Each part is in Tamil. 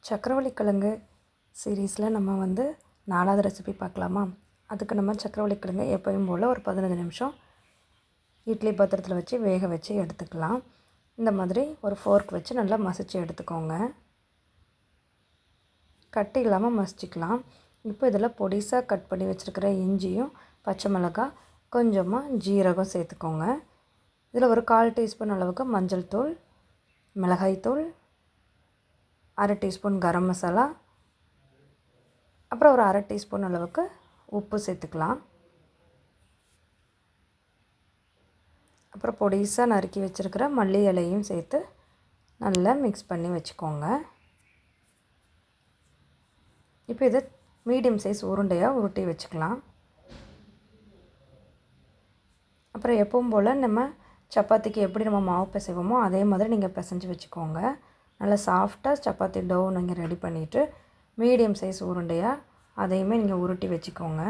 சக்கரவள்ளி கிழங்கு சீரீஸில் நம்ம வந்து 4வது ரெசிபி பார்க்கலாமா? அதுக்கு நம்ம சக்கரவள்ளி கிழங்கு எப்பயும் போல் ஒரு 15 நிமிஷம் இட்லி பாத்திரத்தில் வச்சு வேக வச்சு எடுத்துக்கலாம். இந்த மாதிரி ஒரு ஃபோர்க் வச்சு நல்லா மசிச்சு எடுத்துக்கோங்க. கட்டி இல்லாமல் மசிச்சிக்கலாம். இப்போ இதில் பொடிசாக கட் பண்ணி வச்சுருக்கிற இஞ்சியும் பச்சை மிளகாய் கொஞ்சமாக ஜீரகம் சேர்த்துக்கோங்க. இதில் ஒரு 1/4 டீஸ்பூன் அளவுக்கு மஞ்சள் தூள், மிளகாய் தூள், 1/2 டீஸ்பூன் கரம் மசாலா, அப்புறம் ஒரு 1/2 டீஸ்பூன் அளவுக்கு உப்பு சேர்த்துக்கலாம். அப்புறம் பொடிசாக நறுக்கி வச்சுருக்கிற மல்லி இலையும் சேர்த்து நல்லா மிக்ஸ் பண்ணி வச்சுக்கோங்க. இப்போ இதை மீடியம் சைஸ் உருண்டையாக உருட்டி வச்சுக்கலாம். அப்புறம் எப்பவும் போல் நம்ம சப்பாத்திக்கு எப்படி நம்ம மாவு பிசைவோமோ அதே மாதிரி நீங்கள் பிசைஞ்சு வச்சுக்கோங்க. நல்லா சாஃப்டாக சப்பாத்தி டோ நீங்கள் ரெடி பண்ணிவிட்டு மீடியம் சைஸ் உருண்டையாக அதையுமே நீங்கள் உருட்டி வச்சுக்கோங்க.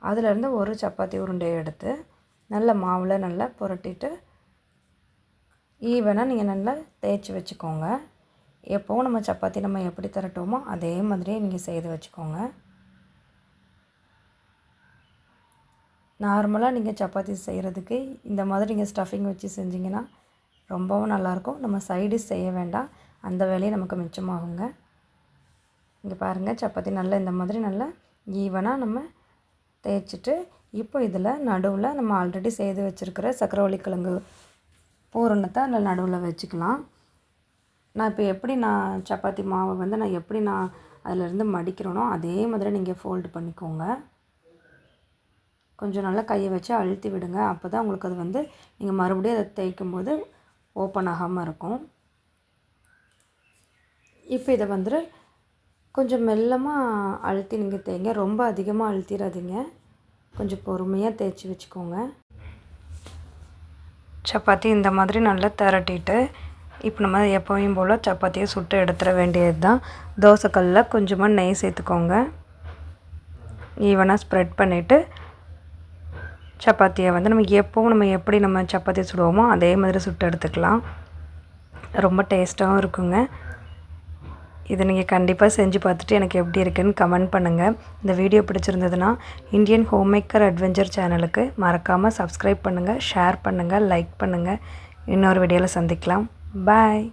அதிலேருந்து ஒரு சப்பாத்தி உருண்டையை எடுத்து நல்ல மாவில் நல்லா புரட்டிட்டு ஈவனாக நீங்கள் நல்லா தேய்ச்சி வச்சுக்கோங்க. எப்போவும் நம்ம சப்பாத்தி நம்ம எப்படி திரட்டுவோமோ அதே மாதிரியே நீங்கள் செய்து வச்சுக்கோங்க. நார்மலாக நீங்கள் சப்பாத்தி செய்கிறதுக்கு இந்த மாதிரி நீங்கள் ஸ்டஃபிங் வச்சு செஞ்சிங்கன்னா ரொம்பவும் நல்லாயிருக்கும். நம்ம சைடிஷ் செய்ய வேண்டாம், அந்த வேலையை நமக்கு மிச்சமாகுங்க. இங்கே பாருங்கள், சப்பாத்தி நல்லா இந்த மாதிரி நல்லா ஈவனாக நம்ம தேய்ச்சிட்டு இப்போ இதில் நடுவில் நம்ம ஆல்ரெடி செய்து வச்சுருக்கிற சக்கரவள்ளி கிழங்கு பூரணத்தை அதில் நடுவில் வச்சுக்கலாம். நான் இப்போ எப்படி சப்பாத்தி மாவை வந்து நான் அதிலேருந்து மடிக்கிறேனோ அதே மாதிரி நீங்கள் ஃபோல்டு பண்ணிக்கோங்க. கொஞ்சம் நல்லா கையை வச்சு அழுத்தி விடுங்க. அப்போ தான் உங்களுக்கு அது வந்து நீங்கள் மறுபடியும் அதை தேய்க்கும் போது ஓப்பன் ஆகாமல் இருக்கும். இப்போ இதை வந்து கொஞ்சம் மெல்லமாக அழுத்தி நீங்கள் தேய்ங்க. ரொம்ப அதிகமாக அழுத்திடாதீங்க, கொஞ்சம் பொறுமையாக தேய்ச்சி வச்சுக்கோங்க. சப்பாத்தி இந்த மாதிரி நல்லா திரட்டிட்டு இப்போ நம்ம எப்போயும் போல் சப்பாத்தியை சுட்டு எடுத்துட வேண்டியது தான். தோசைக்கல்லில் கொஞ்சமாக நெய் சேர்த்துக்கோங்க. ஈவனாக ஸ்ப்ரெட் பண்ணிவிட்டு சப்பாத்தியை வந்து நம்ம எப்படி சப்பாத்தி சுடுவோமோ அதே மாதிரி சுட்டு எடுத்துக்கலாம். ரொம்ப டேஸ்ட்டாகவும் இருக்குங்க. இதை நீங்கள் கண்டிப்பாக செஞ்சு பார்த்துட்டு எனக்கு எப்படி இருக்குதுன்னு கமெண்ட் பண்ணுங்கள். இந்த வீடியோ பிடிச்சிருந்ததுன்னா இந்தியன் ஹோம்மேக்கர் அட்வென்ச்சர் சேனலுக்கு மறக்காமல் சப்ஸ்கிரைப் பண்ணுங்கள், ஷேர் பண்ணுங்கள், லைக் பண்ணுங்கள். இன்னொரு வீடியோவில் சந்திக்கலாம். பாய்.